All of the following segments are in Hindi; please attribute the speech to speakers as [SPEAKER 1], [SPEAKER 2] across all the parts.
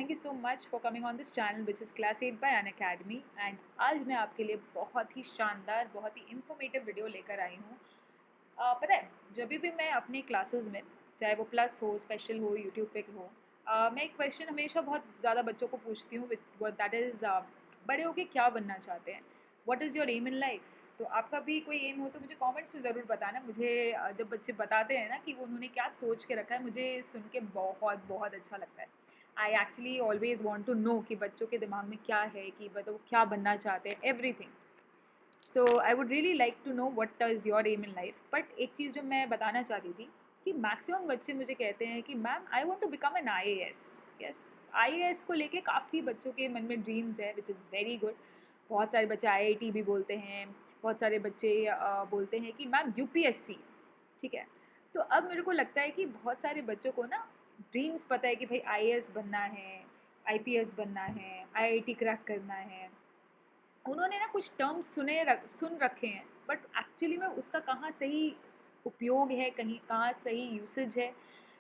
[SPEAKER 1] Thank you so much for coming on this channel which is class 8 bye Unacademy. And आज मैं आपके लिए बहुत ही शानदार, बहुत ही इन्फॉर्मेटिव वीडियो लेकर आई हूँ। पता है, जब भी मैं अपने क्लासेस में, चाहे वो प्लस हो, स्पेशल हो, यूट्यूब पे हो, मैं एक क्वेश्चन हमेशा बहुत ज़्यादा बच्चों को पूछती हूँ, दैट इज़ बड़े होके क्या बनना चाहते हैं, what is your aim in life. तो आपका भी कोई एम हो तो मुझे कमेंट्स में ज़रूर बताना। मुझे जब बच्चे बताते हैं ना कि वो उन्होंने क्या सोच के रखा है, मुझे सुन के बहुत बहुत अच्छा लगता है। I actually always want to know कि बच्चों के दिमाग में क्या है, कि मतलब वो क्या बनना चाहते हैं, everything. So I would really like to know what is your aim in life. But एक चीज़ जो मैं बताना चाहती थी कि मैक्सिमम बच्चे मुझे कहते हैं कि ma'am I want to become an IAS। Yes, IAS को लेके काफ़ी बच्चों के मन में ड्रीम्स है, विच इज़ वेरी गुड। बहुत सारे बच्चे IIT भी बोलते हैं, बहुत सारे बच्चे बोलते हैं कि मैम UPSC। ठीक है, तो अब मेरे को लगता है कि बहुत सारे बच्चों को ना ड्रीम्स पता है कि भाई IAS बनना है, IPS बनना है, IIT क्रैक करना है। उन्होंने ना कुछ टर्म्स सुन रखे हैं, बट एक्चुअली में उसका कहाँ सही उपयोग है, कहीं कहाँ सही यूसेज है,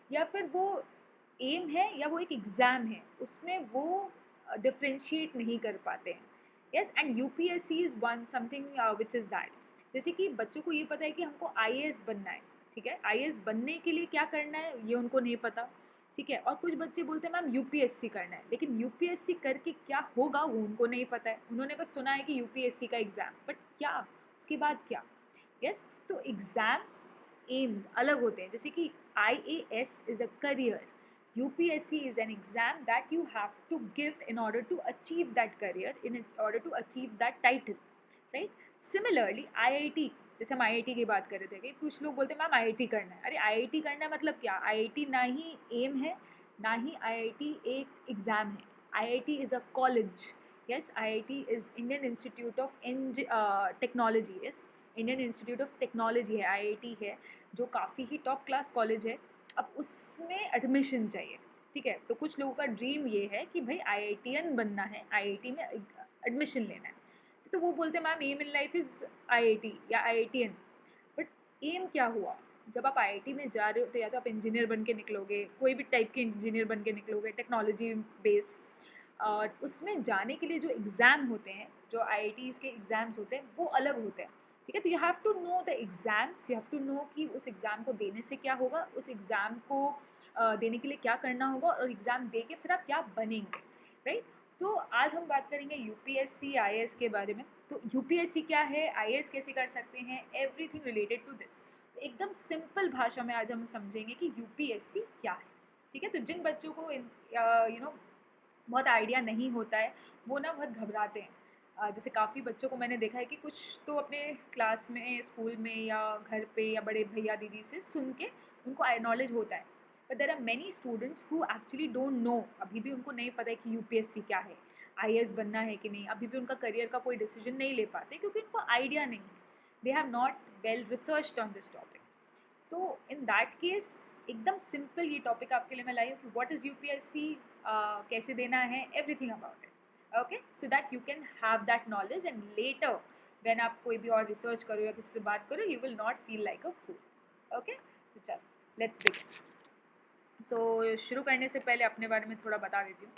[SPEAKER 1] या फिर वो एम है या वो एक एग्ज़ाम है, उसमें वो डिफ्रेंशिएट नहीं कर पाते हैं। Yes, and UPSC is one something which is that. जैसे कि बच्चों को ये पता है कि हमको IAS बनना है, ठीक है, IAS बनने के लिए क्या करना है ये उनको नहीं पता। ठीक है, और कुछ बच्चे बोलते हैं मैम UPSC करना है, लेकिन UPSC करके क्या होगा वो उनको नहीं पता है। उन्होंने बस सुना है कि UPSC का एग्ज़ाम, बट क्या उसके बाद क्या। यस, तो एग्ज़ाम्स, एम्स अलग होते हैं। जैसे कि IAS is a career, UPSC is an exam that you have to give in order to achieve that career, in order to achieve that title, right? Similarly IIT, जैसे हम IIT की बात कर रहे थे कि कुछ लोग बोलते हैं मैम IIT करना है। अरे IIT करना है मतलब क्या? IIT ना ही एम है, ना ही IIT एक एग्ज़ाम है। IIT is a college. Yes, IIT is Indian institute of technology. Yes, Indian institute of technology है, IIT है, जो काफ़ी ही टॉप क्लास कॉलेज है। अब उसमें एडमिशन चाहिए, ठीक है, तो कुछ लोगों का ड्रीम ये है कि भाई IITian बनना है, IIT में एडमिशन लेना है। तो वो बोलते हैं ma'am aim in life is IIT या IITian। बट एम क्या हुआ? जब आप IIT में जा रहे हो तो या तो आप इंजीनियर बन के निकलोगे, कोई भी टाइप के इंजीनियर बन के निकलोगे, टेक्नोलॉजी बेस्ड। और उसमें जाने के लिए जो एग्ज़ाम होते हैं, जो IITs के एग्ज़ाम्स होते हैं, वो अलग होते हैं। ठीक है, तो you have to know the exams, you have to know कि उस एग्ज़ाम को देने से क्या होगा, उस एग्ज़ाम को देने के लिए क्या करना होगा, और एग्ज़ाम दे के फिर आप क्या बनेंगे, राइट। तो आज हम बात करेंगे UPSC IAS के बारे में। तो UPSC क्या है, IAS कैसे कर सकते हैं, एवरीथिंग रिलेटेड टू दिस। तो एकदम सिंपल भाषा में आज हम समझेंगे कि UPSC क्या है। ठीक है, तो जिन बच्चों को बहुत आइडिया नहीं होता है, वो ना बहुत घबराते हैं। जैसे काफ़ी बच्चों को मैंने देखा है कि कुछ तो अपने क्लास में, स्कूल में या घर पे या बड़े भैया दीदी से सुन के उनको नॉलेज होता है, but there are many students who actually don't know. अभी भी उनको नहीं पता है कि UPSC क्या है, IAS बनना है कि नहीं। अभी भी उनका करियर का कोई डिसीजन नहीं ले पाते क्योंकि उनको आइडिया नहीं है, they have not well researched on this topic. तो इन दैट केस एकदम सिंपल ये टॉपिक आपके लिए मैं लाई हूँ कि व्हाट इज़ UPSC, कैसे देना है, everything about it. Okay, so that you can have that knowledge and later when आप कोई भी और रिसर्च करो या किसी से बात करो, you will not feel like a fool. Okay, so चलो लेट्स बिगिन। सो शुरू करने से पहले अपने बारे में थोड़ा बता देती हूँ।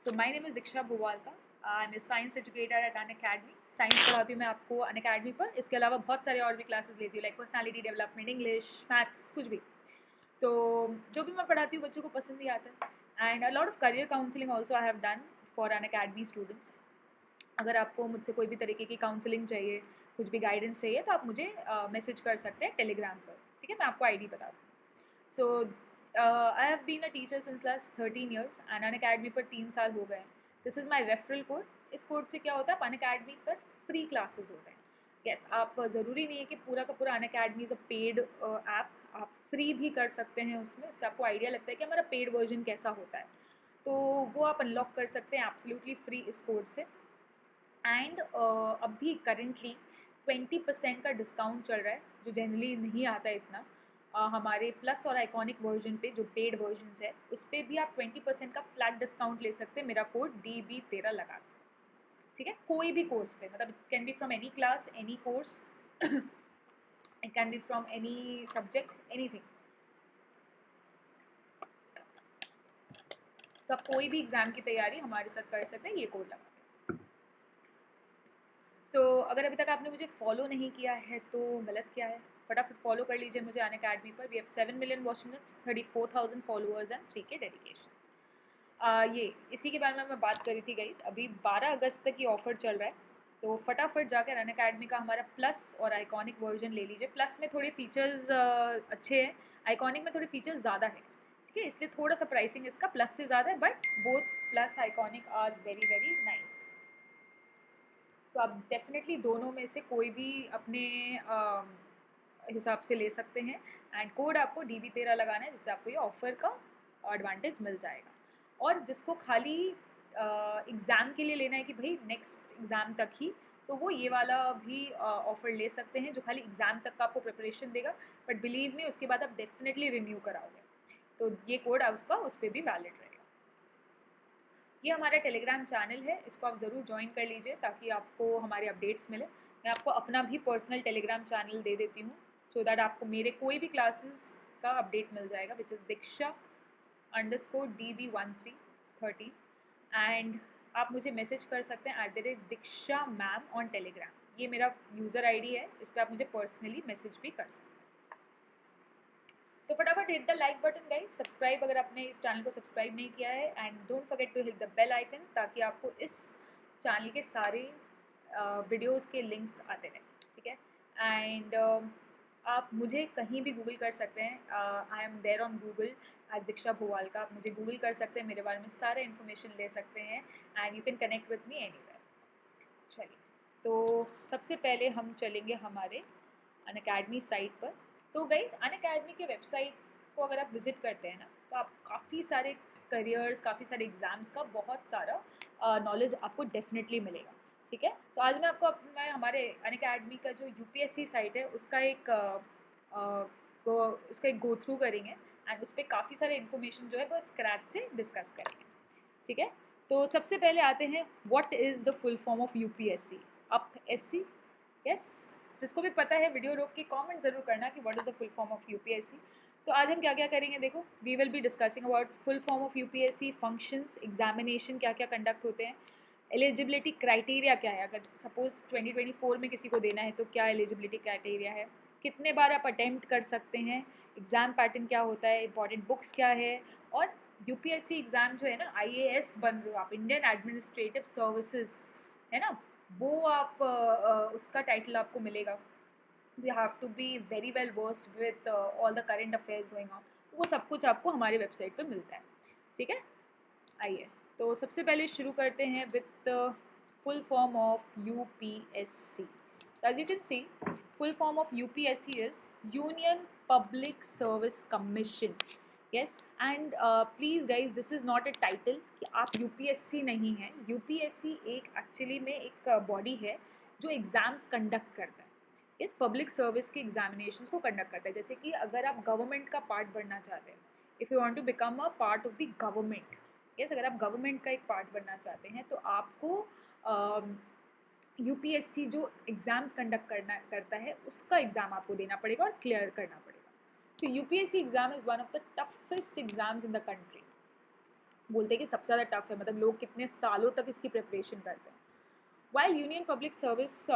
[SPEAKER 1] So my name is Diksha Bhuwalka, I am a science educator at Unacademy. Science पढ़ाती हूँ मैं आपको अनअकैडमी पर। इसके अलावा बहुत सारे और भी क्लासेस लेती हूँ, like personality development, English, maths, कुछ भी। तो जो भी मैं पढ़ाती हूँ बच्चों को पसंद ही आता है। And a lot of career counselling also I have done for Unacademy students. अगर आपको मुझसे कोई भी तरीके की काउंसलिंग चाहिए, कुछ भी गाइडेंस चाहिए, तो आप मुझे मैसेज कर सकते हैं टेलीग्राम पर। ठीक है, मैं आपको ID बता दूँ। So I have been a teacher since last 13 years and Unacademy पर 3 साल हो गए। This is my referral code. इस कोड से क्या होता है, अनअकैडमी पर फ्री क्लासेस होते हैं। यस, आप ज़रूरी नहीं है कि पूरा का पूरा Unacademy is a paid app, आप फ्री भी कर सकते हैं उसमें। उससे आपको आइडिया लगता है कि हमारा पेड वर्जन कैसा होता है, तो वो आप अनलॉक कर सकते हैं एब्सोल्युटली फ्री इस कोड से। एंड अभी करेंटली 20% का डिस्काउंट चल रहा है, जो जनरली नहीं आता है इतना। हमारे प्लस और आइकॉनिक वर्जन पे, जो पेड वर्जन है, उस पर भी आप 20% का फ्लैट डिस्काउंट ले सकते हैं मेरा कोड DB13 लगा के। ठीक है, कोई भी कोर्स पे, मतलब it can be from any class, any course, it can be from any subject, anything. तो आप कोई भी एग्ज़ाम की तैयारी हमारे साथ कर सकते हैं ये कोड लगा के। सो अगर अभी तक आपने मुझे फॉलो नहीं किया है तो गलत क्या है, फटाफट फॉलो कर लीजिए मुझे अनअकैडमी पर। We have 7 million watching its, 34,000 followers and 3K dedication. ये इसी के बारे में मैं बात कर रही थी गाइस। अभी 12 अगस्त तक ये ऑफर चल रहा है, तो फटाफट जाकर अनअकैडमी का हमारा प्लस और आइकॉनिक वर्जन ले लीजिए। प्लस में थोड़े फीचर्स अच्छे हैं, आइकॉनिक में थोड़े फीचर्स ज़्यादा है, ठीक है, इसलिए थोड़ा सा प्राइसिंग इसका प्लस से ज़्यादा है, but both plus iconic are very very nice. तो आप डेफिनेटली दोनों में से कोई भी अपने हिसाब से ले सकते हैं। एंड कोड आपको DB13 लगाना है, जिससे आपको ये ऑफ़र का एडवांटेज मिल जाएगा। और जिसको खाली एग्ज़ाम के लिए लेना है कि भाई नेक्स्ट एग्ज़ाम तक ही, तो वो ये वाला भी ऑफ़र ले सकते हैं जो खाली एग्ज़ाम तक का आपको प्रिपरेशन देगा, बट बिलीव मी उसके बाद आप डेफिनेटली रिन्यू कराओगे, तो ये कोड उसका उस पर भी वैलिड रहेगा। ये हमारा टेलीग्राम चैनल है, इसको आप ज़रूर ज्वाइन कर लीजिए ताकि आपको हमारे अपडेट्स मिले। मैं आपको अपना भी पर्सनल टेलीग्राम चैनल दे देती हूँ, सो दैट आपको मेरे कोई भी क्लासेस का अपडेट मिल जाएगा, विच इज़ Diksha_DB1330। एंड आप मुझे मैसेज कर सकते हैं @Diksha मैम ऑन टेलीग्राम। ये मेरा यूज़र ID है, इस पर आप मुझे पर्सनली मैसेज भी कर सकते हैं। तो फटाफट hit the like button guys, subscribe अगर आपने इस चैनल को सब्सक्राइब नहीं किया है, and don't forget to hit the bell icon ताकि आपको इस चैनल के सारे वीडियोस के लिंक्स आते रहें, ठीक है। एंड आप मुझे कहीं भी गूगल कर सकते हैं, I am there on Google as Diksha Bhowal का। आप मुझे गूगल कर सकते हैं, मेरे बारे में सारा इन्फॉर्मेशन ले सकते हैं, and you can connect with me anywhere. चलिए, तो सबसे पहले हम चलेंगे हमारे अनअकैडमी साइट पर। तो गाइस अनअकैडमी के वेबसाइट को अगर आप विज़िट करते हैं ना, तो आप काफ़ी सारे करियर्स, काफ़ी सारे एग्ज़ाम्स का बहुत सारा नॉलेज आपको डेफिनेटली मिलेगा, ठीक है। तो आज मैं आपको अपना हमारे अनअकैडमी का जो UPSC साइट है उसका उसका एक गो थ्रू करेंगे, एंड उस पर काफ़ी सारे इन्फॉर्मेशन जो है वो स्क्रैच से डिस्कस करेंगे, ठीक है। तो सबसे पहले आते हैं, what is the full form of UPSC? Up SC, yes. जिसको भी पता है वीडियो रोक के कमेंट ज़रूर करना कि what is the full form of UPSC। तो आज हम क्या क्या करेंगे, देखो, we will be discussing about full form of UPSC, functions, examination क्या क्या कंडक्ट होते हैं, एलिजिबिलिटी क्राइटेरिया क्या है, अगर सपोज 2024 में किसी को देना है तो क्या एलिजिबिलिटी क्राइटेरिया है, कितने बार आप अटेम्प्ट कर सकते हैं, एग्ज़ाम पैटर्न क्या होता है, इंपॉर्टेंट बुक्स क्या है, और UPSC एग्ज़ाम जो है ना, IAS बन रहे हो आप, इंडियन एडमिनिस्ट्रेटिव सर्विसेज, है ना, वो आप उसका टाइटल आपको मिलेगा। You have to be very well versed with all the current affairs going on, तो वो सब कुछ आपको हमारे वेबसाइट पर मिलता है, ठीक है। आइए, तो सबसे पहले शुरू करते हैं with full form of UPSC। As you can see, full form of UPSC is union public service commission, yes. And please guys, this is not a title कि आप UPSC नहीं हैं। UPSC एक एक्चुअली में एक बॉडी है जो एग्ज़ाम्स कंडक्ट करता है, इस पब्लिक सर्विस के एग्जामिनेशंस को कंडक्ट करता है। जैसे कि अगर आप गवर्नमेंट का पार्ट बनना चाहते हैं, if you want to become a part of the government, yes, अगर आप गवर्नमेंट का एक पार्ट बनना चाहते हैं तो आपको UPSC जो एग्ज़ाम्स कंडक्ट करता है उसका एग्ज़ाम आपको देना पड़ेगा और क्लियर करना पड़ेगा। सो UPSC exam is one of the toughest exams in the country. बोलते हैं कि सबसे ज़्यादा टफ है, मतलब लोग कितने सालों तक इसकी प्रिपरेशन करते हैं। While Union Public Service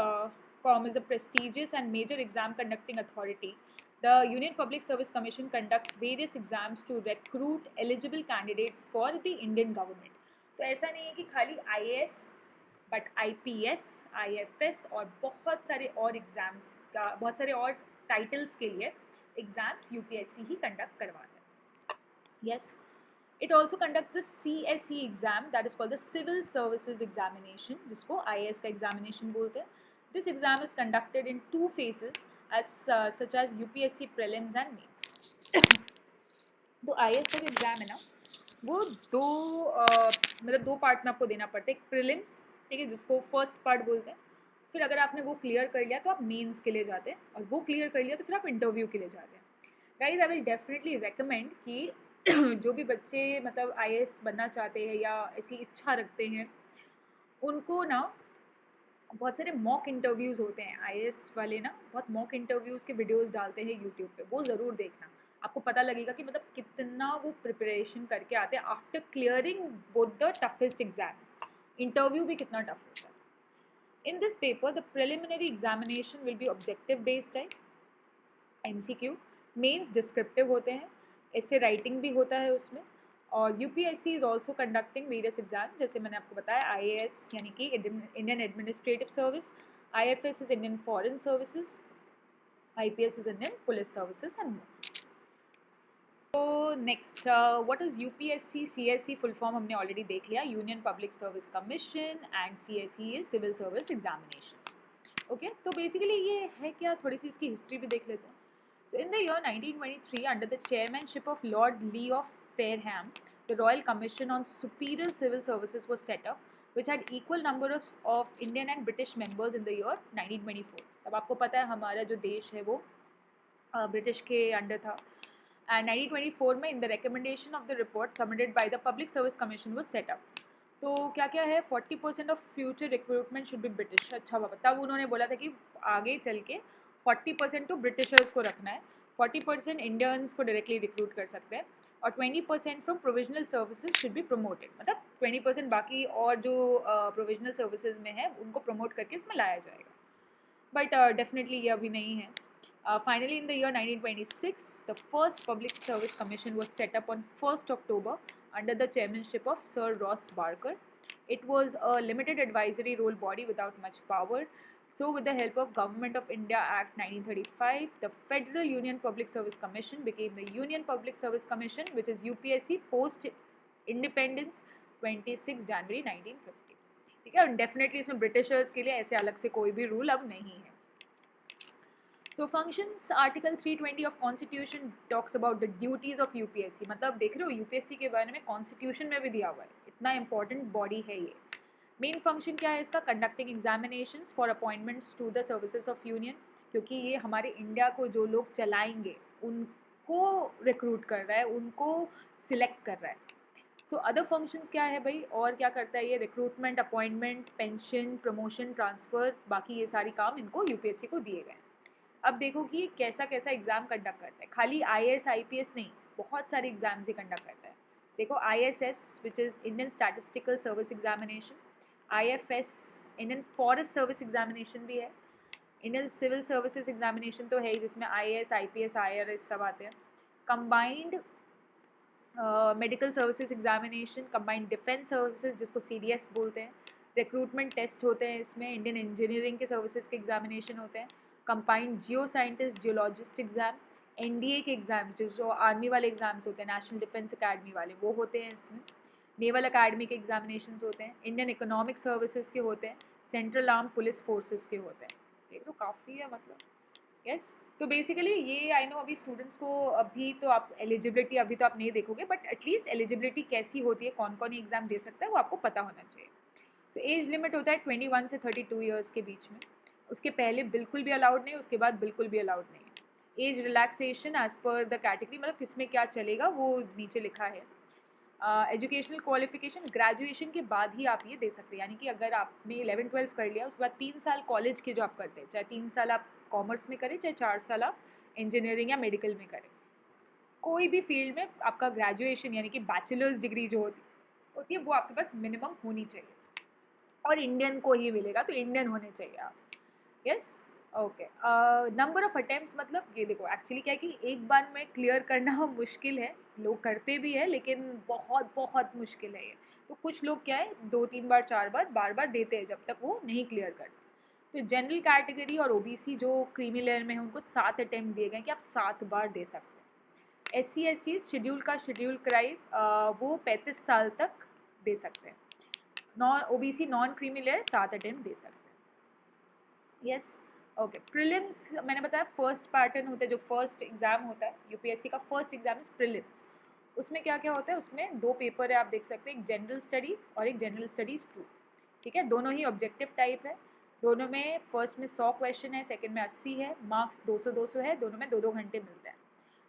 [SPEAKER 1] Com is a prestigious and major exam conducting authority, the Union Public Service Commission conducts various exams to recruit eligible candidates for the Indian government. तो ऐसा नहीं है कि खाली IAS, बट IPS, IFS और बहुत सारे और एग्ज़ाम्स का, बहुत सारे और टाइटल्स के लिए एग्ज़ाम्स UPSC ही कंडक्ट करवाता है, yes. It also conducts the CSE exam, that is called the Civil Services Examination, जिसको IAS का examination बोलते हैं. This exam is conducted in 2 phases such as UPSC prelims and mains. तो IAS का जो एग्ज़ाम है ना, वो मतलब 2 पार्ट में आपको देना पड़ता है। एक प्रीलिम्स, ठीक है, जिसको फर्स्ट पार्ट बोलते हैं, फिर अगर आपने वो क्लियर कर लिया तो आप मेंस के लिए जाते हैं, और वो क्लियर कर लिया तो फिर आप इंटरव्यू के लिए जाते हैं। Guys, I will definitely recommend कि जो भी बच्चे मतलब IAS बनना चाहते हैं या ऐसी इच्छा रखते हैं, उनको ना बहुत सारे मॉक इंटरव्यूज़ होते हैं। IAS वाले ना बहुत मॉक इंटरव्यूज़ के वीडियोस डालते हैं यूट्यूब पे, वो ज़रूर देखना। आपको पता लगेगा कि मतलब कितना वो प्रिपरेशन करके आते हैं after clearing both the toughest exams. Interview भी कितना टफ होता है। In this paper the preliminary examination will be objective based type, MCQ, mains descriptive होते हैं, ऐसे राइटिंग भी होता है उसमें। और UPSC is also conducting various exam, जैसे मैंने आपको बताया आईएएस यानी कि Indian administrative service, IFS is Indian foreign services, IPS is Indian police services and more. तो next what is UPSC, CSE full form हमने ऑलरेडी देख लिया, union public service commission, and CSE is civil service examinations. Okay, तो बेसिकली ये है क्या, थोड़ी सी इसकी हिस्ट्री भी देख लेते हैं। So in the year 1923, under the chairmanship of Lord Lee of Fareham, the Royal Commission on Superior Civil Services was set up, which had equal number of Indian and British members in the year 1924. अब आपको पता है हमारा जो देश है वो ब्रिटिश के अंडर था। And 1924 में in the recommendation of the report submitted by the Public Service Commission was set up. तो क्या क्या है, 40% of future recruitment should be British. अच्छा बाबा, तब उन्होंने बोला था कि आगे चल के 40% तो ब्रिटिशर्स को रखना है, 40% इंडियंस को डायरेक्टली रिक्रूट कर सकते हैं, और 20% from provisional services should be promoted. मतलब 20% बाकी और जो प्रोविजनल सर्विसेज में है उनको प्रमोट करके इसमें लाया जाएगा। बट डेफिनेटली ये अभी नहीं है। Finally, in the year 1926, the first Public Service Commission was set up on 1st October under the chairmanship of Sir Ross Barker. It was a limited advisory role body without much power. So, with the help of Government of India Act 1935, the Federal Union Public Service Commission became the Union Public Service Commission, which is UPSC post independence 26 January 1950. ठीक है, डेफिनेटली इसमें ब्रिटिशर्स के लिए ऐसे अलग से कोई भी रूल अब नहीं है। So functions, Article 320 of Constitution talks about the duties of UPSC. मतलब देख रहे हो UPSC के बारे में Constitution में भी दिया हुआ है, इतना important body है ये। मेन फंक्शन क्या है इसका, conducting examinations for appointments to the services of union, क्योंकि ये हमारे इंडिया को जो लोग चलाएंगे उनको रिक्रूट कर रहा है, उनको सिलेक्ट कर रहा है। सो अदर फंक्शंस क्या है भाई, और क्या करता है ये, recruitment, appointment, pension, promotion, transfer, बाकी ये सारी काम इनको यूपीएससी को दिए गए। अब देखो कि कैसा कैसा एग्ज़ाम कंडक्ट करता है, खाली आईएएस आईपीएस नहीं, बहुत सारे एग्जाम्स ही कंडक्ट करता है। देखो ISS which is Indian statistical service examination, IFS Indian forest service examination भी है, इंडियन सिविल सर्विसेज एग्जामिनेशन तो है ही जिसमें आईएएस आईपीएस आईआरएस सब आते हैं, combined medical services examination, combined defence services जिसको सीडीएस बोलते हैं, रिक्रूटमेंट टेस्ट होते हैं इसमें, इंडियन इंजीनियरिंग के सर्विसेज के एग्जामिनेशन होते हैं, कंबाइंड जियो साइंटिस्ट जियोलॉजिस्ट एग्ज़ाम, एनडीए के एग्ज़ाम जो आर्मी वाले एग्ज़ाम्स होते हैं, नेशनल डिफेंस अकेडमी वाले, वो होते हैं इसमें, नेवल अकेडमी के एग्जामिनेशंस होते हैं, इंडियन इकोनॉमिक सर्विसेज के होते हैं, सेंट्रल आर्म पुलिस फोर्सेस के होते हैं। ये तो काफ़ी है मतलब, यस। तो बेसिकली ये आई नो अभी स्टूडेंट्स को अभी तो आप एलिजिबिलिटी अभी तो आप नहीं देखोगे, बट एटलीस्ट एलिजिबिलिटी कैसी होती है, कौन कौन एग्ज़ाम दे सकता है वो आपको पता होना चाहिए। तो एज लिमिट होता है 21 से 32 ईयर्स के बीच में, उसके पहले बिल्कुल भी अलाउड नहीं, उसके बाद बिल्कुल भी अलाउड नहीं है। Age relaxation as per the category, मतलब किसमें क्या चलेगा वो नीचे लिखा है। एजुकेशनल क्वालिफिकेशन, ग्रेजुएशन के बाद ही आप ये दे सकते हैं, यानी कि अगर आपने 11-12 कर लिया उसके बाद 3 साल कॉलेज के जो आप करते हैं, चाहे 3 साल आप कॉमर्स में करें, चाहे 4 साल आप इंजीनियरिंग या मेडिकल में करें, कोई भी फील्ड में आपका ग्रेजुएशन यानी कि बैचलर्स डिग्री जो होती है वो आपके पास मिनिमम होनी चाहिए, और इंडियन को ही मिलेगा तो इंडियन होने चाहिए आप, yes. Okay, number of attempts, मतलब ये देखो एक्चुअली क्या है कि एक बार में क्लियर करना मुश्किल है, लोग करते भी है लेकिन बहुत बहुत मुश्किल है ये। तो कुछ लोग क्या है 2-3 बार 4 बार बार बार देते हैं जब तक वो नहीं क्लियर करते। तो जनरल कैटेगरी और ओबीसी जो क्रीमी लेयर में है उनको 7 अटेम्प्ट दिए गए कि आप 7 बार दे सकते हैं। SC/ST शेड्यूल का शेड्यूल क्राइब वो 35 साल तक दे सकते हैं। Non OBC non creamy layer 7 attempt दे सकते हैं, यस। ओके, प्रीलिम्स मैंने बताया फर्स्ट पैटर्न होता है, जो फर्स्ट एग्जाम होता है यूपीएससी का, फर्स्ट एग्जाम इज प्रीलिम्स। उसमें क्या क्या होता है, उसमें 2 पेपर है आप देख सकते हैं, एक जनरल स्टडीज़ और एक जनरल स्टडीज़ 2, ठीक है, दोनों ही ऑब्जेक्टिव टाइप है। दोनों में फर्स्ट में 100 क्वेश्चन है, सेकंड में 80 है, मार्क्स 200-200 है, दोनों में 2-2 घंटे मिलते हैं।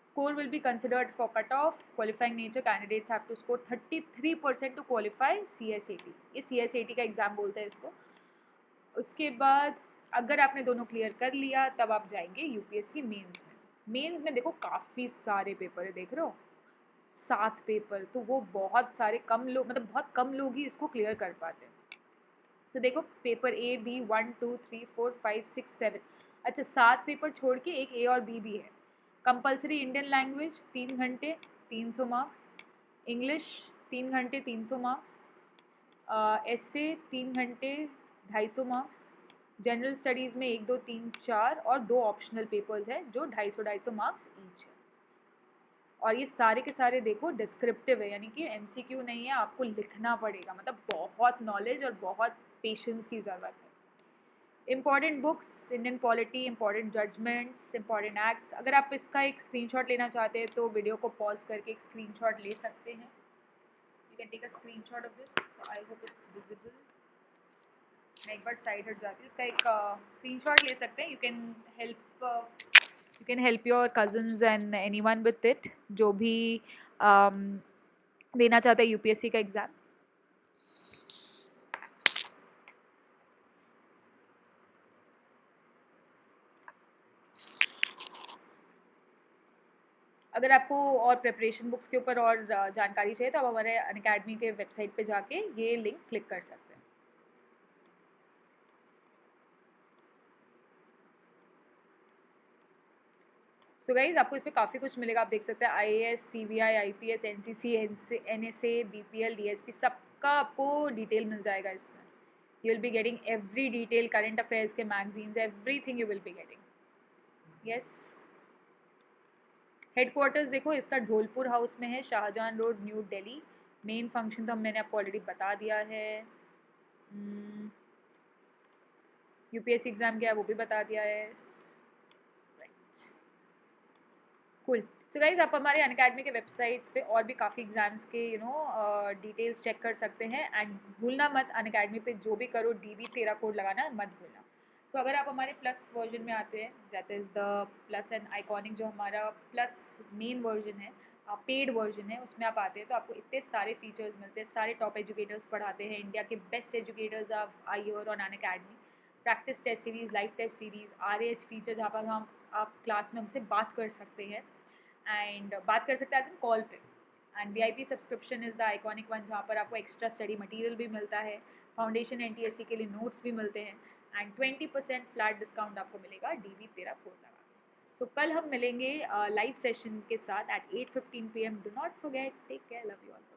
[SPEAKER 1] Score will be considered for cut off qualifying nature, candidates have to score 33% to qualify CSAT, ये CSAT का एग्जाम बोलते हैं इसको। उसके बाद अगर आपने दोनों क्लियर कर लिया तब आप जाएंगे यूपीएससी मेंस में। मेंस में देखो काफ़ी सारे पेपर है, देख रहे हो 7 पेपर, तो वो बहुत सारे कम लोग, मतलब बहुत कम लोग ही इसको क्लियर कर पाते हैं। तो देखो पेपर ए बी 1 2 3 4 5 6 7, अच्छा 7 पेपर छोड़ के एक ए और बी भी है। कंपलसरी इंडियन लैंग्वेज 3 घंटे 300 मार्क्स, इंग्लिश 3 घंटे 300 मार्क्स, एसए 3 घंटे 250 मार्क्स, जनरल स्टडीज़ में 1 2 3 4 और 2 ऑप्शनल पेपर्स हैं जो 250 मार्क्स ईच है। और ये सारे के सारे देखो डिस्क्रिप्टिव है, यानी कि एमसीक्यू नहीं है, आपको लिखना पड़ेगा, मतलब बहुत नॉलेज और बहुत पेशेंस की ज़रूरत है। Important books, Indian polity, important judgments, important acts. अगर आप इसका एक स्क्रीनशॉट लेना चाहते हैं तो वीडियो को पॉज करके एक स्क्रीनशॉट ले सकते हैं। You can take a screenshot of this, I hope it's visible. मैं एक बार साइड हट जाती हूँ, इसका एक स्क्रीनशॉट ले सकते हैं। You can help your cousins and anyone with it, जो भी um, देना चाहता है यूपीएससी का एग्ज़ाम। अगर आपको और प्रिपरेशन बुक्स के ऊपर और जानकारी चाहिए तो आप हमारे अनअकैडमी के वेबसाइट पे जाके ये लिंक क्लिक कर सकते हैं। सो गाइज आपको इस पर काफ़ी कुछ मिलेगा, आप देख सकते हैं IAS, CBI, IPS, NCC, NSA, BPL, DSP, सबका आपको डिटेल मिल जाएगा इसमें। You will be getting every detail, current affairs के magazines, everything you will be getting. Yes, headquarters देखो इसका ढोलपुर हाउस में है, Shahjahan road, New Delhi. Main function तो मैंने आपको ऑलरेडी बता दिया है। यूपीएससी एग्ज़ाम क्या है वो भी बता दिया है। Right, cool. सो गाइज आप हमारे अनअकैडमी के वेबसाइट्स पे और भी काफ़ी एग्जाम्स के डिटेल्स चेक कर सकते हैं। एंड भूलना मत, अनअकैडमी पे जो भी करो DB 13 कोड लगाना मत भूलना। सो अगर आप हमारे प्लस वर्जन में आते हैं, that is the plus and iconic, जो हमारा प्लस मेन वर्जन है, पेड वर्जन है, उसमें आप आते हैं तो आपको इतने सारे फीचर्स मिलते हैं। सारे टॉप एजुकेटर्स पढ़ाते हैं, इंडिया के best educators are here on Unacademy. Practice test series, live test series, RAH feature जहाँ पर हम आप क्लास में हमसे बात कर सकते हैं एंड बात कर सकते हैं एज इन कॉल पे। And VIP subscription is the iconic one, जहाँ पर आपको एक्स्ट्रा स्टडी मटेरियल भी मिलता है, फाउंडेशन NTSC के लिए नोट्स भी मिलते हैं एंड 20% फ्लैट डिस्काउंट आपको मिलेगा DB 13 कोड लगा के। सो कल हम मिलेंगे लाइव सेशन के साथ at 8:15 PM। Do not forget, take care, love you all.